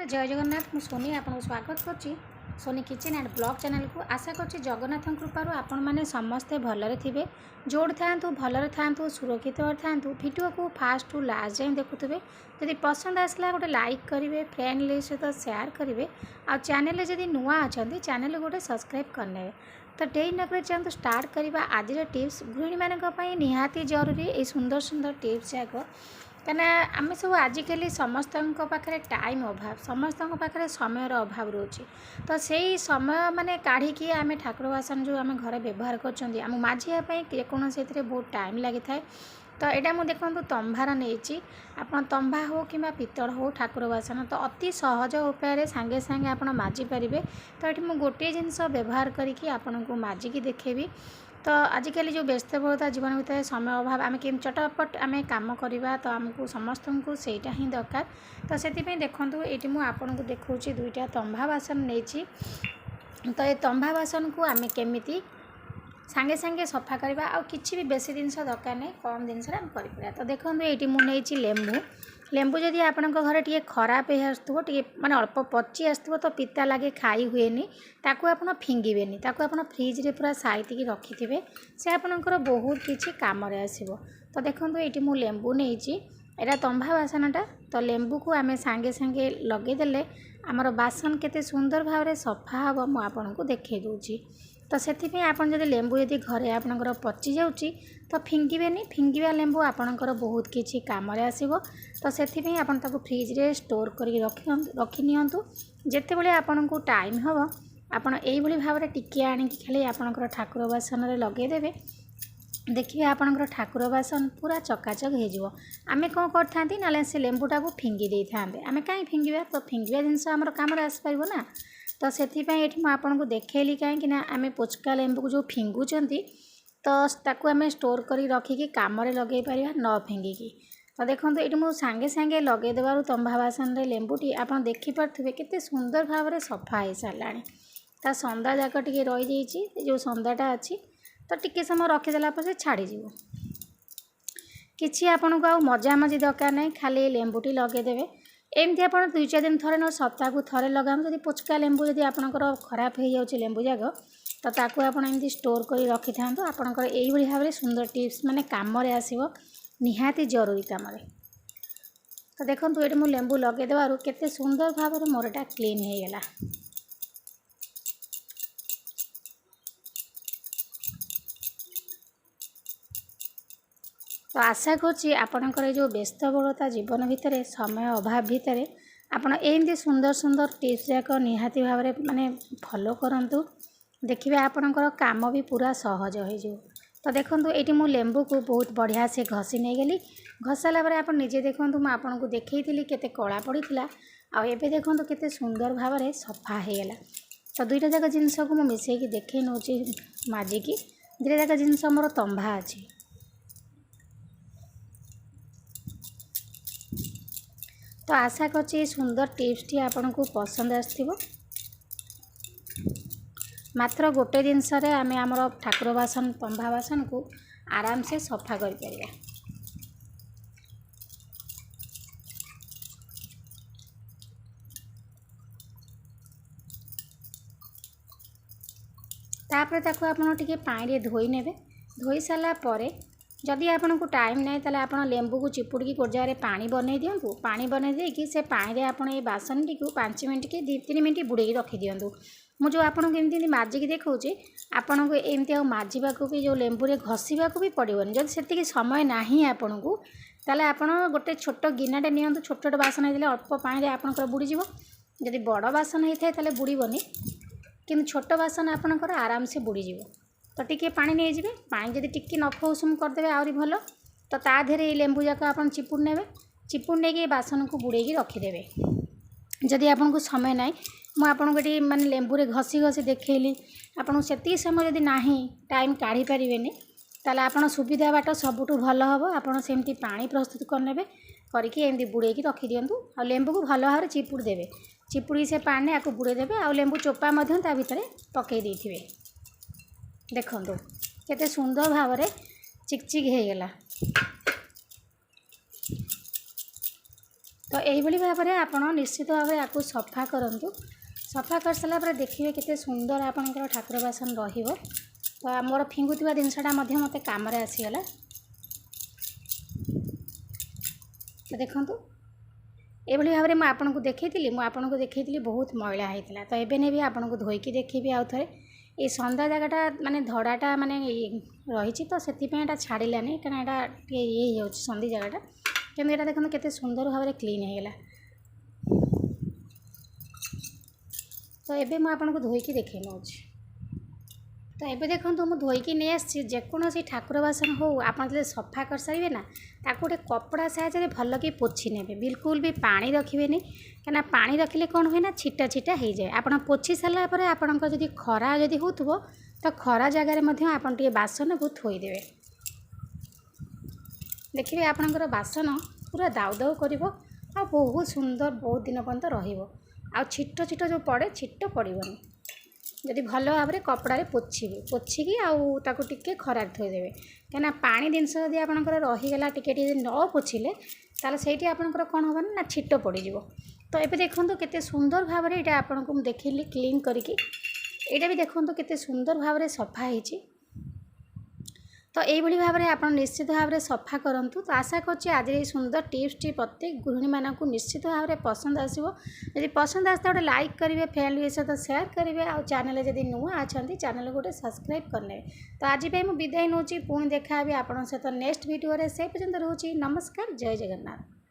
जय जगन्नाथ मु सोनी आपको स्वागत करची Soni kitchen and blog channel को आशा करची जगन्नाथ कृपार आपण मैंने समस्ते भलरे थे जोड़ था भलरे था सुरक्षित था वीडियो को फास्ट टू लास्ट जाए देखुवे जदि पसंद आसला गोटे लाइक करेंगे फ्रेंड सहित शेयर करेंगे आ चैनल जदि नुआ अच्छा चैनल गोटे सब्सक्राइब करने तो डेरी नक चाहूँ स्टार्ट करवा आज टिप्स गृहिणी मानी निहाती जरूरी ये सुंदर सुंदर टिप्स जाक कहीं आम सब आजिकल समस्त पाखे टाइम अभाव समस्त पाखे समय अभाव रोचे तो से समय माने काढ़ी आम ठाकुर बासन जो आम घर व्यवहार कर माझीपाई जेकोसी बहुत टाइम लगी था तो यहाँ मुझे देखो तंबार नहीं आप तंबा हो कि पितल हो ठाकुर बासन तो अति सहज उपाय सांगे सांगे आप माजी पारे तो ये मुझे गोटे जिनस व्यवहार करके आपन को माजिकी देखेबी तो आजिकल जो व्यस्तबहुलता जीवन भितर समय अभाव आम कि चटपट आम कम करवा तो आमको समस्त को सहीटा ही दरकार तो से देखूँ ये मुझे आपन को देखा दुईटा तंबा बासन नहीं तो ये तंबा बासन को आम केमी सांगे सांगे सफा करवा आ किसी भी बेसी जिनस दरकार नहीं कम जिनस कर तो देखो ये मुझे लेंबू लेंबू जदि आपण घर टे खराब हो माने अल्प पची आसो तो पिता लगे खाई हुए ताकू आप फिंगेनि ताकू आप फ्रिज रे पूरा साइतिकी रखिथे से आपणकर बहुत किसी कम आसो तो देखो ये मुझे लेंबू नहीं यहाँ तंबा बासनटा तो लेंबू को आम सांगे सांगे लगेदेले आमर बासन केते सुंदर भाव में सफा हम मुझे आपन को देखे दूची तो से आप जब लेंबू यदि घरे आपंकर पचि जाऊँगी तो फिंगेनि फिंगा लेंबू आपणकर बहुत किसी कम आसो तो से आप फ्रिज रे स्टोर कर रखी नियंतु जिते बड़े आपन को टाइम हम आपड़ यही भाव में टिके आणिकी खाली आपणकर ठाकुर बासन लगेदेवे देखिए आपणकर ठाकुर बासन पूरा चकाचक हो आम कौन करते ना से लेंबूटा को फिंगी दे था आम कहीं फिंगा तो फिंगा जिनस आम कम आसपार ना तो से आपको देखली कहीं आम पोचका लेंबू को जो फिंगुंट तो ताकू आम स्टोर कर रखिकी कम लगे पार न फिंगिकी तो देखो ये मुझे सांगे सांगे लगेदेवर तंबा बासन लेंबूटी आप देखिपे केते सुंदर भाव में सफा हो सारा ता संदा जाक टे रही जो संदाटा अच्छी तो टिके समय रखीदेला से छाड़ीज कि आपन को मजा मजी दरकार नहीं खाली लेंबूटी लगेदेवे एमती आप दुई चार दिन थे ना सप्ताह को थे लगाऊँ जब पोचका लेंबू जब आपंकर खराब हो जाए लेंबू जाक तो ताकू आप स्टोर कर रखी था आपंकर यही भाव में सुंदर टिप्स माने कम आसो निहाती जरूरी कम तो देखो ये मुझे लेंबू लगेदेवर केते सुंदर भाव में मोरटा क्लीन हो गला तो आशा करुँची आपणकर जो व्यस्तबहुलता जीवन भितर समय अभाव भितर आपड़ एमती सुंदर सुंदर टिप्स जाक निहाती भाव में माने फॉलो करंतु देखिए आपणकर काम भी पूरा सहज हो तो देखो ये मुझे लेंबू को बहुत बढ़िया से घसी नहीं गली घसाला आप निजे देखूँ मुझे आपन को देखी केते कला पड़ा आबे देखो केते सुंदर भाव में सफा होगला तो दुईटा जाक जिनस को मुझे मिसेकी देखे नौ माजिकी दुईटा जाक जिनस मोर तंबा अच्छी तो आशा करछि सुंदर टिप्स टी आपन को पसंद आसथिबो मात्र गोटे जिनस आम आमर ठाकुर बासन तंबा बासन को आराम से सफा कर परिया तापर ताको आपन टिके पानी रे धोई नेबे धोई साला परे जदि आपन को टाइम नहीं ताले आपन लेंबू को चिपुड़ी गोटे जगह पानी बनै दियंतु पानी बनै देकी से पानी रे आपन ये बासन टी को 5 मिनट के 2-3 मिनट बुड़ेकी रखी दियंतु मुझे आपन को एमती माजिकी देखौचे आपन को एमती आ माजिबा को भी जो लेंबू रे घसीबा को भी पड़िबनी जदि सेतिकी समय नाही आपन को ताले आपन गोटे छोट गिनाटे नियंतु छोट छोट बासन हेले अल्प पानी रे आपनकर बुड़ी जिवो जदि बड़ बासन हेथाय ताले बुड़ीबनी किंतु छोट बासन आपनकर आराम से बुड़ी जिवो तो टिके पानी नहीं जाए पानी जब टिके नख उषुम करदे आहरी भल तो ता देहरे लेंबू जाक आप चिपुड़ ने चिपुड़ नहीं बासन को बुड़ेकी रखीदे जदि आपन को समय ना मुझे आपन को माने लेंबू रे घसी घसी देखली आपन से समय जदि ना टाइम काढ़ी पारे ताले आपन सुविधा बाट सबुठू भल हम आपन सेमती पानी प्रस्तुत करने करके एमती बुड़ेकी रखी दिंतु आ लेंबू को भल भाव में चिपुड़ देवे चिपुड़ी से पानी आपको बुड़े देवे आ लेंबू चोपा ता भितर पकई देथिबे देखो केते सुंदर भाव में चिकचिक हो गला तो यही भाव में आप निश्चित भाव में आपको सफा करूँ। सफा कर सारा पर देखिए केते सुंदर आपंकर ठाकुर बासन रहिबो। तो मोर फिंगुवा जिनसटा मत काम आसीगला। तो देखूँ ये भाव में आपको देखी बहुत मैला होता। तो ये भी आपको धोईकी देखी आउ थे ये संदा जगटा माने धड़ाटा माने रही तो से छाड़ानी कहीं ये संधि जगटा कि यहाँ देखो केते सुंदर भाव में क्लीन होगला। तो ये मुझे धोईकी देखे नौ। तो ये देखो मुझे धोईकी नहीं आसी जेकोसी ठाकुर बासन हो आप सफा कर सारे ना ताकू गोटे कपड़ा साहाय्य भल कि पोछि ने बिल्कुल भी पानी रखिए कहीं पानी रखिले कौन हुए ना छिटा छिटा हो जाए। आप पोछि सारापर आपंकर जदि खरा जदि हो तो खरा जगार आप बासन को थोईदेवे। देखिए आपंकर बासन पूरा दाउ दाउ कर बहुत सुंदर बहुत दिन पर्यंत रहा। छिट छिट जो पड़े छिट पड़ोनी जदि भल भाव में कपड़े पोछिबे पोछिकी आउ टिके खरार थोईदेवे कहीं पानी जिनस जब आपंकर रहीगला टिके न पोछिले ताले सेठी आपंकर कौन हम ना छिट पड़ज। तो ये देखो केते सुंदर भाव में यहाँ आपको देखिली क्लीन करके यहाँ भी देखो केते सुंदर भाव में सफा होती। तो यही भाव में आप निश्चित भाव में सफा करूँ। तो आशा करछि आज ये सुंदर टिप्स प्रत्येक गृहिणी मानक निश्चित भाव में पसंद आसो। यदि पसंद आसता गोटे लाइक करेंगे फैमिली सहित सेयार करेंगे और चैनल जदि नुआ अच्छा चैनल गोटे सब्सक्राइब करने। तो आज मैं विदाय नौ पुणी देखा आपन सहित नेक्स्ट वीडियो से पर्यंत रोची नमस्कार जय जगन्नाथ।